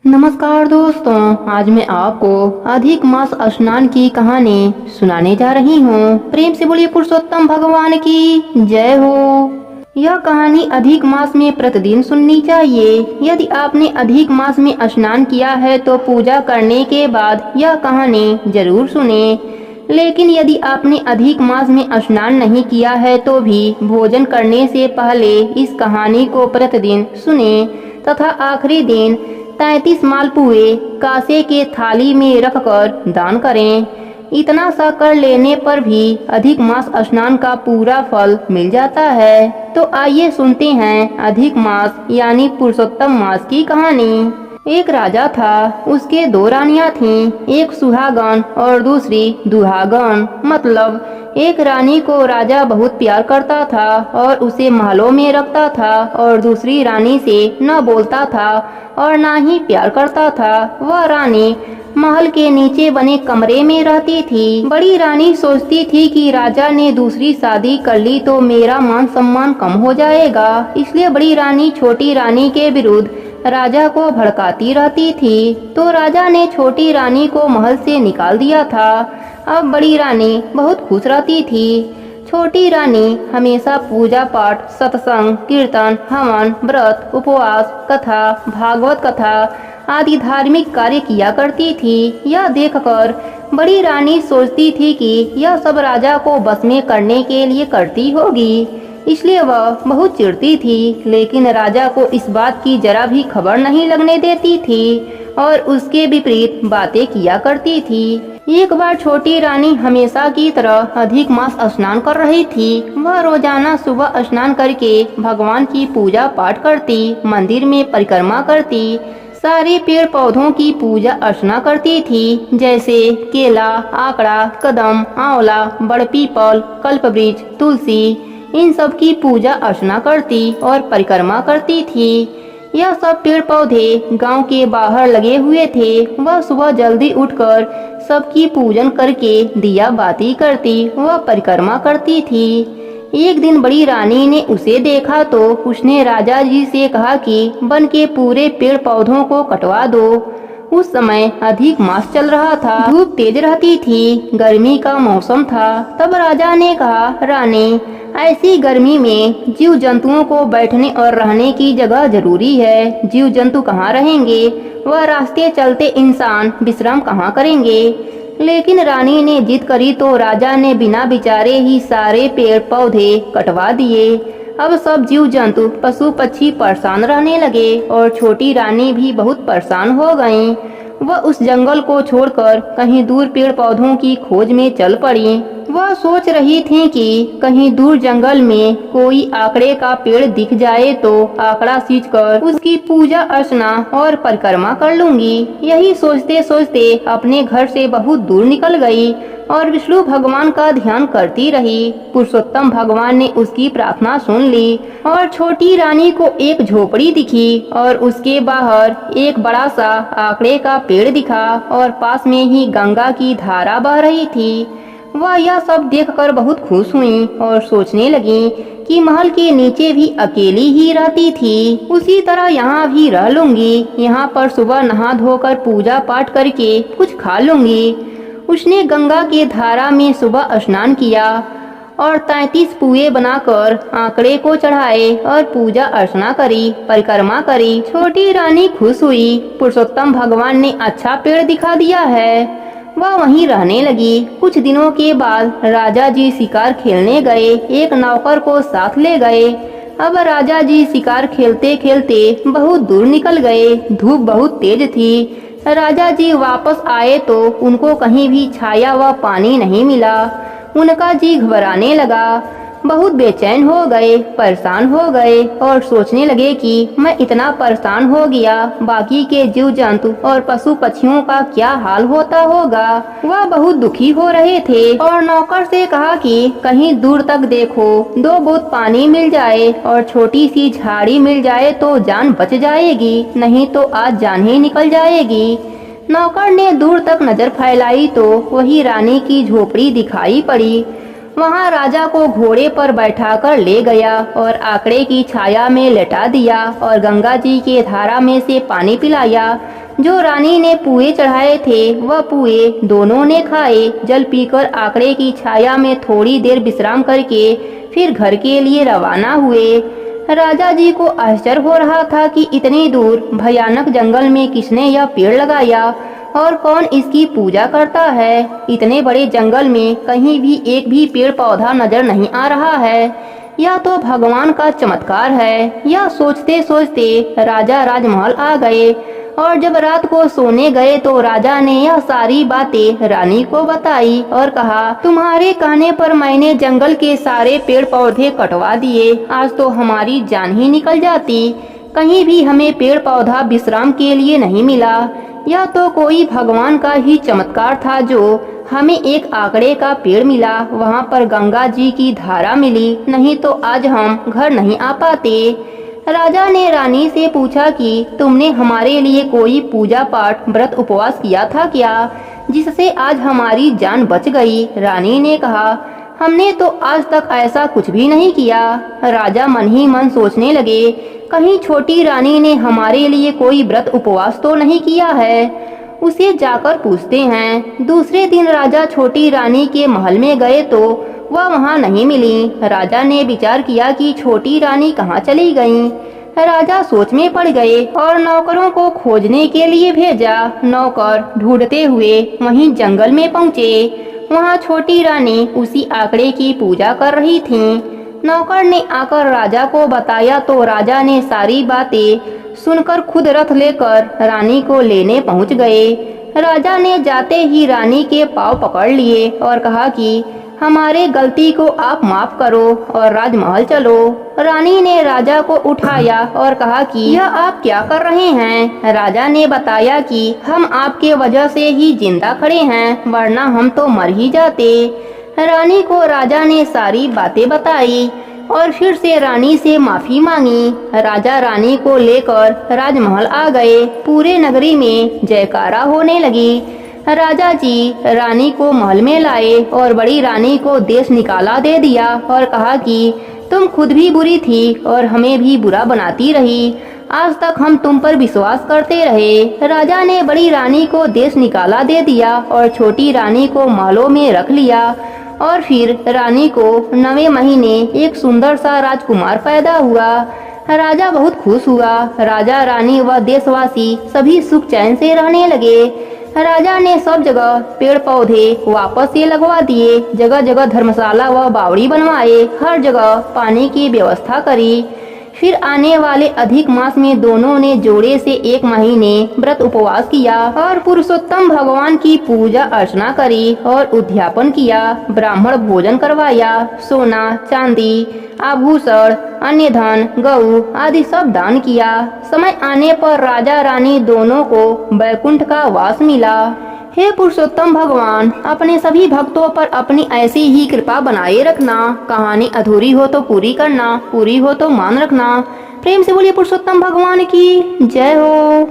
नमस्कार दोस्तों, आज मैं आपको अधिक मास स्नान की कहानी सुनाने जा रही हूँ। प्रेम से बोलिए पुरुषोत्तम भगवान की जय हो। यह कहानी अधिक मास में प्रतिदिन सुननी चाहिए। यदि आपने अधिक मास में स्नान किया है तो पूजा करने के बाद यह कहानी जरूर सुने। लेकिन यदि आपने अधिक मास में स्नान नहीं किया है तो भी भोजन करने से पहले इस कहानी को प्रतिदिन सुने तथा आखिरी दिन 33 मालपुए कांसे के थाली में रखकर दान करें। इतना सा कर लेने पर भी अधिक मास स्नान का पूरा फल मिल जाता है। तो आइए सुनते हैं अधिक मास यानी पुरुषोत्तम मास की कहानी। एक राजा था, उसके दो रानियां थीं, एक सुहागन और दूसरी दुहागन। मतलब एक रानी को राजा बहुत प्यार करता था और उसे महलों में रखता था और दूसरी रानी से न बोलता था और न ही प्यार करता था। वह रानी महल के नीचे बने कमरे में रहती थी। बड़ी रानी सोचती थी कि राजा ने दूसरी शादी कर ली तो मेरा मान सम्मान कम हो जाएगा, इसलिए बड़ी रानी छोटी रानी के विरुद्ध राजा को भड़काती रहती थी। तो राजा ने छोटी रानी को महल से निकाल दिया था। अब बड़ी रानी बहुत खुश रहती थी। छोटी रानी हमेशा पूजा पाठ, सत्संग, कीर्तन, हवन, व्रत, उपवास, कथा, भागवत कथा आदि धार्मिक कार्य किया करती थी। यह देखकर बड़ी रानी सोचती थी कि यह सब राजा को बस में करने के लिए करती होगी, इसलिए वह बहुत चिढ़ती थी। लेकिन राजा को इस बात की जरा भी खबर नहीं लगने देती थी और उसके विपरीत बातें किया करती थी। एक बार छोटी रानी हमेशा की तरह अधिक मास स्नान कर रही थी। वह रोजाना सुबह स्नान करके भगवान की पूजा पाठ करती, मंदिर में परिक्रमा करती, सारे पेड़ पौधों की पूजा अर्चना करती थी, जैसे केला, आकड़ा, कदम, आंवला, बड़ पीपल, कल्पवृक्ष, तुलसी, इन सब की पूजा अर्चना करती और परिक्रमा करती थी। यह सब पेड़ पौधे गांव के बाहर लगे हुए थे। वह सुबह जल्दी उठकर सबकी पूजन करके दिया बाती करती, वह परिक्रमा करती थी। एक दिन बड़ी रानी ने उसे देखा तो उसने राजा जी से कहा कि वन के पूरे पेड़ पौधों को कटवा दो। उस समय अधिक मास चल रहा था, धूप तेज रहती थी, गर्मी का मौसम था। तब राजा ने कहा, रानी, ऐसी गर्मी में जीव जंतुओं को बैठने और रहने की जगह जरूरी है। जीव जंतु कहाँ रहेंगे, वह रास्ते चलते इंसान विश्राम कहाँ करेंगे। लेकिन रानी ने जिद करी तो राजा ने बिना विचारे ही सारे पेड़ पौधे कटवा दिए। अब सब जीव जंतु पशु पक्षी परेशान रहने लगे और छोटी रानी भी बहुत परेशान हो गईं। वह उस जंगल को छोड़कर कहीं दूर पेड़ पौधों की खोज में चल पड़ी। वह सोच रही थी कि कहीं दूर जंगल में कोई आकड़े का पेड़ दिख जाए तो आकड़ा सींचकर उसकी पूजा अर्चना और परिक्रमा कर लूंगी। यही सोचते सोचते अपने घर से बहुत दूर निकल गई और विष्णु भगवान का ध्यान करती रही। पुरुषोत्तम भगवान ने उसकी प्रार्थना सुन ली और छोटी रानी को एक झोपड़ी दिखी और उसके बाहर एक बड़ा सा आकड़े का पेड़ दिखा और पास में ही गंगा की धारा बह रही थी। वह यह सब देखकर बहुत खुश हुई और सोचने लगी कि महल के नीचे भी अकेली ही रहती थी, उसी तरह यहाँ भी रह लूंगी। यहाँ पर सुबह नहा धोकर पूजा पाठ करके कुछ खा लूंगी। उसने गंगा के धारा में सुबह स्नान किया और 33 पुए बनाकर आंकड़े को चढ़ाए और पूजा अर्चना करी, परिक्रमा करी। छोटी रानी खुश हुई। पुरुषोत्तम भगवान ने अच्छा पेड़ दिखा दिया है, वह वहीं रहने लगी। कुछ दिनों के बाद राजा जी शिकार खेलने गए, एक नौकर को साथ ले गए। अब राजा जी शिकार खेलते खेलते बहुत दूर निकल गए। धूप बहुत तेज थी। राजा जी वापस आए तो उनको कहीं भी छाया व पानी नहीं मिला। उनका जी घबराने लगा, बहुत बेचैन हो गए, परेशान हो गए और सोचने लगे कि मैं इतना परेशान हो गया, बाकी के जीव जंतु और पशु पक्षियों का क्या हाल होता होगा। वह बहुत दुखी हो रहे थे और नौकर से कहा कि कहीं दूर तक देखो, 2 बूंद पानी मिल जाए और छोटी सी झाड़ी मिल जाए तो जान बच जाएगी, नहीं तो आज जान ही निकल जाएगी। नौकर ने दूर तक नजर फैलाई तो वही रानी की झोपड़ी दिखाई पड़ी। वहां राजा को घोड़े पर बैठाकर ले गया और आकड़े की छाया में लेटा दिया और गंगा जी के धारा में से पानी पिलाया। जो रानी ने पुए चढ़ाए थे वह पुए दोनों ने खाए। जल पीकर आकड़े की छाया में थोड़ी देर विश्राम करके फिर घर के लिए रवाना हुए। राजा जी को आश्चर्य हो रहा था कि इतनी दूर भयानक जंगल में किसने यह पेड़ लगाया और कौन इसकी पूजा करता है। इतने बड़े जंगल में कहीं भी एक भी पेड़ पौधा नजर नहीं आ रहा है। यह तो भगवान का चमत्कार है। यह सोचते सोचते राजा राजमहल आ गए और जब रात को सोने गए तो राजा ने यह सारी बातें रानी को बताई और कहा, तुम्हारे कहने पर मैंने जंगल के सारे पेड़ पौधे कटवा दिए। आज तो हमारी जान ही निकल जाती। कहीं भी हमें पेड़ पौधा विश्राम के लिए नहीं मिला। यह तो कोई भगवान का ही चमत्कार था जो हमें एक आकड़े का पेड़ मिला, वहाँ पर गंगा जी की धारा मिली, नहीं तो आज हम घर नहीं आ पाते। राजा ने रानी से पूछा कि तुमने हमारे लिए कोई पूजा पाठ व्रत उपवास किया था क्या, जिससे आज हमारी जान बच गई। रानी ने कहा, हमने तो आज तक ऐसा कुछ भी नहीं किया। राजा मन ही मन सोचने लगे, कहीं छोटी रानी ने हमारे लिए कोई व्रत उपवास तो नहीं किया है। उसे जाकर पूछते हैं। दूसरे दिन राजा छोटी रानी के महल में गए तो वह वहाँ नहीं मिली। राजा ने विचार किया कि छोटी रानी कहाँ चली गईं। राजा सोच में पड़ गए और नौकरों को खोजने के लिए भेजा। नौकर ढूंढते हुए वहीं जंगल में पहुँचे। वहाँ छोटी रानी उसी आंकड़े की पूजा कर रही थी। नौकर ने आकर राजा को बताया तो राजा ने सारी बातें सुनकर खुद रथ लेकर रानी को लेने पहुँच गए। राजा ने जाते ही रानी के पाँव पकड़ लिए और कहा कि हमारे गलती को आप माफ करो और राजमहल चलो। रानी ने राजा को उठाया और कहा कि यह आप क्या कर रहे हैं। राजा ने बताया कि हम आपके वजह से ही जिंदा खड़े हैं, वरना हम तो मर ही जाते। रानी को राजा ने सारी बातें बताई और फिर से रानी से माफी मांगी। राजा रानी को लेकर राजमहल आ गए। पूरे नगरी में जयकारा होने लगी। राजा जी रानी को महल में लाए और बड़ी रानी को देश निकाला दे दिया और कहा कि तुम खुद भी बुरी थी और हमें भी बुरा बनाती रही। आज तक हम तुम पर विश्वास करते रहे। राजा ने बड़ी रानी को देश निकाला दे दिया और छोटी रानी को महलों में रख लिया और फिर रानी को 9वें महीने एक सुंदर सा राजकुमार पैदा हुआ। राजा बहुत खुश हुआ। राजा रानी व देशवासी सभी सुख चैन से रहने लगे। राजा ने सब जगह पेड़ पौधे वापस से लगवा दिए। जगह जगह धर्मशाला व बावड़ी बनवाए। हर जगह पानी की व्यवस्था करी। फिर आने वाले अधिक मास में दोनों ने जोड़े से 1 महीने व्रत उपवास किया और पुरुषोत्तम भगवान की पूजा अर्चना करी और उद्यापन किया। ब्राह्मण भोजन करवाया। सोना चांदी आभूषण अन्य धन गऊ आदि सब दान किया। समय आने पर राजा रानी दोनों को वैकुंठ का वास मिला। हे पुरुषोत्तम भगवान, अपने सभी भक्तों पर अपनी ऐसी ही कृपा बनाए रखना। कहानी अधूरी हो तो पूरी करना, पूरी हो तो मान रखना। प्रेम से बोलिए पुरुषोत्तम भगवान की जय हो।